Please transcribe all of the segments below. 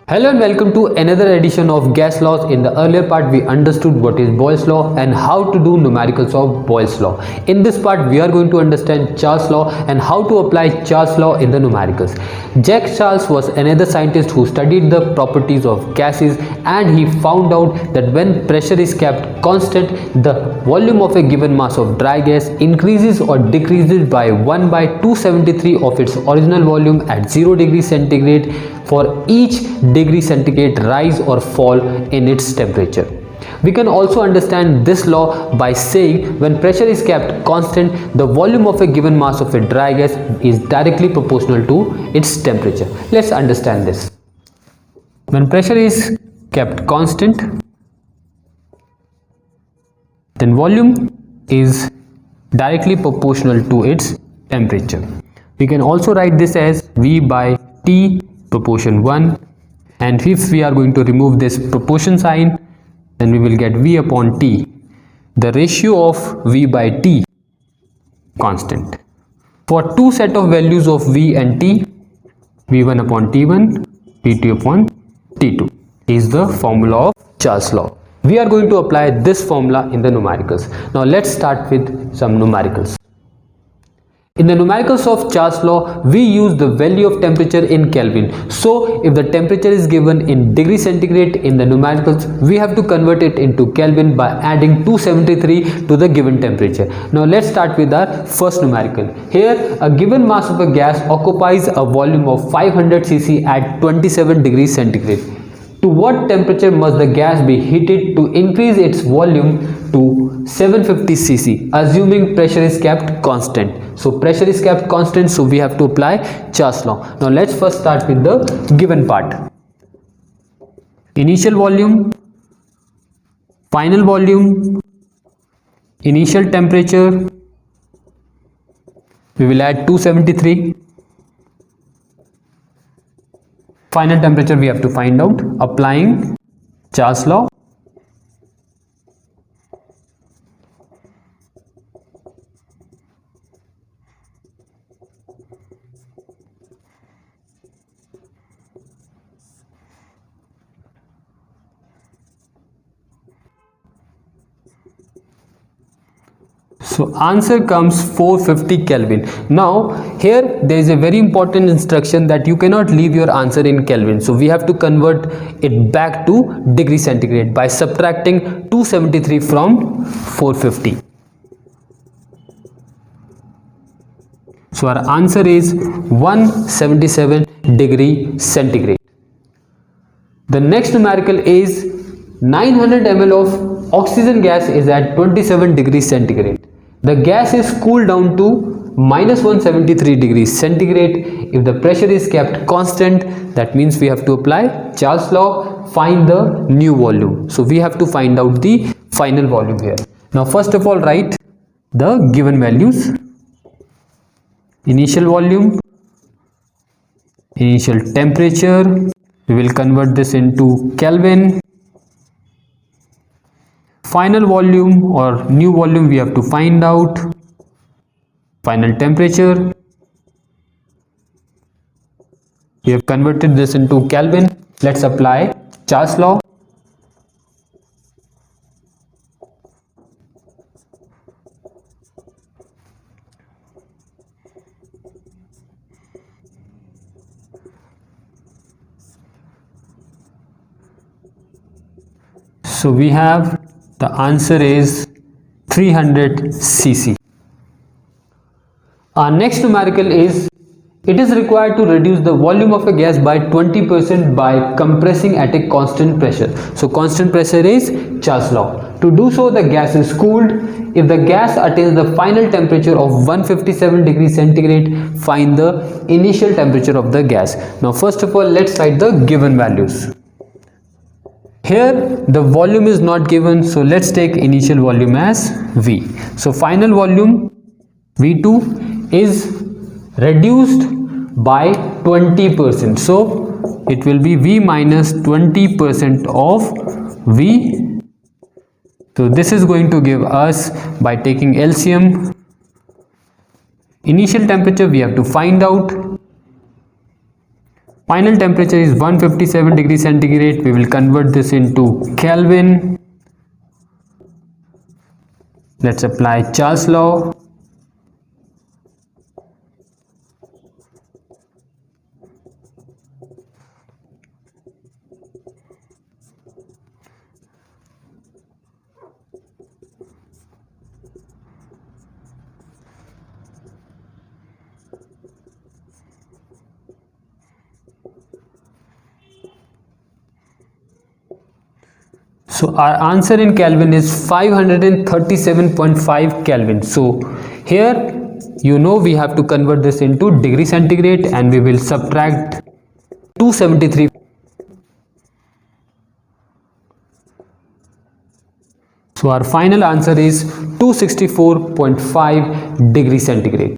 Hello and welcome to another edition of gas laws. In the earlier part we understood what is Boyle's law and how to do numericals of Boyle's law. In this part we are going to understand Charles law and how to apply Charles law in the numericals. Jacques Charles was another scientist who studied the properties of gases, and he found out that when pressure is kept constant, the volume of a given mass of dry gas increases or decreases by 1 by 273 of its original volume at 0 degree centigrade for each degree centigrade rise or fall in its temperature. We can also understand this law by saying when pressure is kept constant, the volume of a given mass of a dry gas is directly proportional to its temperature. Let's understand this. When pressure is kept constant, then volume is directly proportional to its temperature. We can also write this as V by T proportion 1, and if we are going to remove this proportion sign, then we will get V upon T, the ratio of V by T constant. For two set of values of V and T, V1 upon T1, V2 upon T2 is the formula of Charles law. We are going to apply this formula in the numericals. Now let's start with some numericals. In the numericals of Charles law, we use the value of temperature in Kelvin. So if the temperature is given in degree centigrade in the numericals, we have to convert it into Kelvin by adding 273 to the given temperature. Now let's start with our first numerical. Here a given mass of a gas occupies a volume of 500 cc at 27 degrees centigrade. To what temperature must the gas be heated to increase its volume to 750 cc, assuming pressure is kept constant? So pressure is kept constant, so we have to apply Charles law. Now let's first start with the given part. Initial volume, final volume, initial temperature, we will add 273. Final temperature we have to find out, applying Charles law. So answer comes 450 Kelvin. Now here there is a very important instruction that you cannot leave your answer in Kelvin. So we have to convert it back to degree centigrade by subtracting 273 from 450. So our answer is 177 degree centigrade. The next numerical is 900 ml of oxygen gas is at 27 degrees centigrade. The gas is cooled down to minus 173 degrees centigrade. If the pressure is kept constant, that means we have to apply Charles law, find the new volume. So we have to find out the final volume here. Now first of all write the given values. Initial volume, initial temperature, we will convert this into Kelvin. Final volume or new volume we have to find out. Final temperature, we have converted this into Kelvin. Let's apply Charles law. So we have the answer is 300 cc. Our next numerical is it is required to reduce the volume of a gas by 20% by compressing at a constant pressure. So constant pressure is Charles law. To do so, the gas is cooled. If the gas attains the final temperature of 157 degrees centigrade, find the initial temperature of the gas. Now first of all, let's write the given values. Here the volume is not given, so let's take initial volume as V. So final volume V2 is reduced by 20%. So it will be V minus 20% of V. So this is going to give us, by taking LCM, initial temperature we have to find out. Final temperature is 157 degrees centigrade. We will convert this into Kelvin. Let's apply Charles' law. So our answer in Kelvin is 537.5 Kelvin. So here we have to convert this into degree centigrade, and we will subtract 273. So our final answer is 264.5 degree centigrade.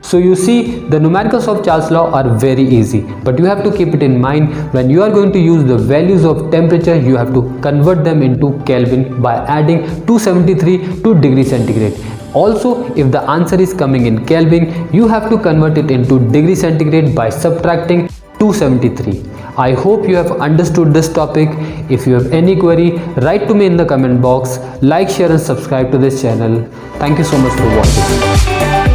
So you see, the numericals of Charles' law are very easy, but you have to keep it in mind when you are going to use the values of temperature. You have to convert them into Kelvin by adding 273 to degree centigrade. Also, if the answer is coming in Kelvin, you have to convert it into degree centigrade by subtracting 273. I hope you have understood this topic. If you have any query, write to me in the comment box. Like, share and subscribe to this channel. Thank you so much for watching.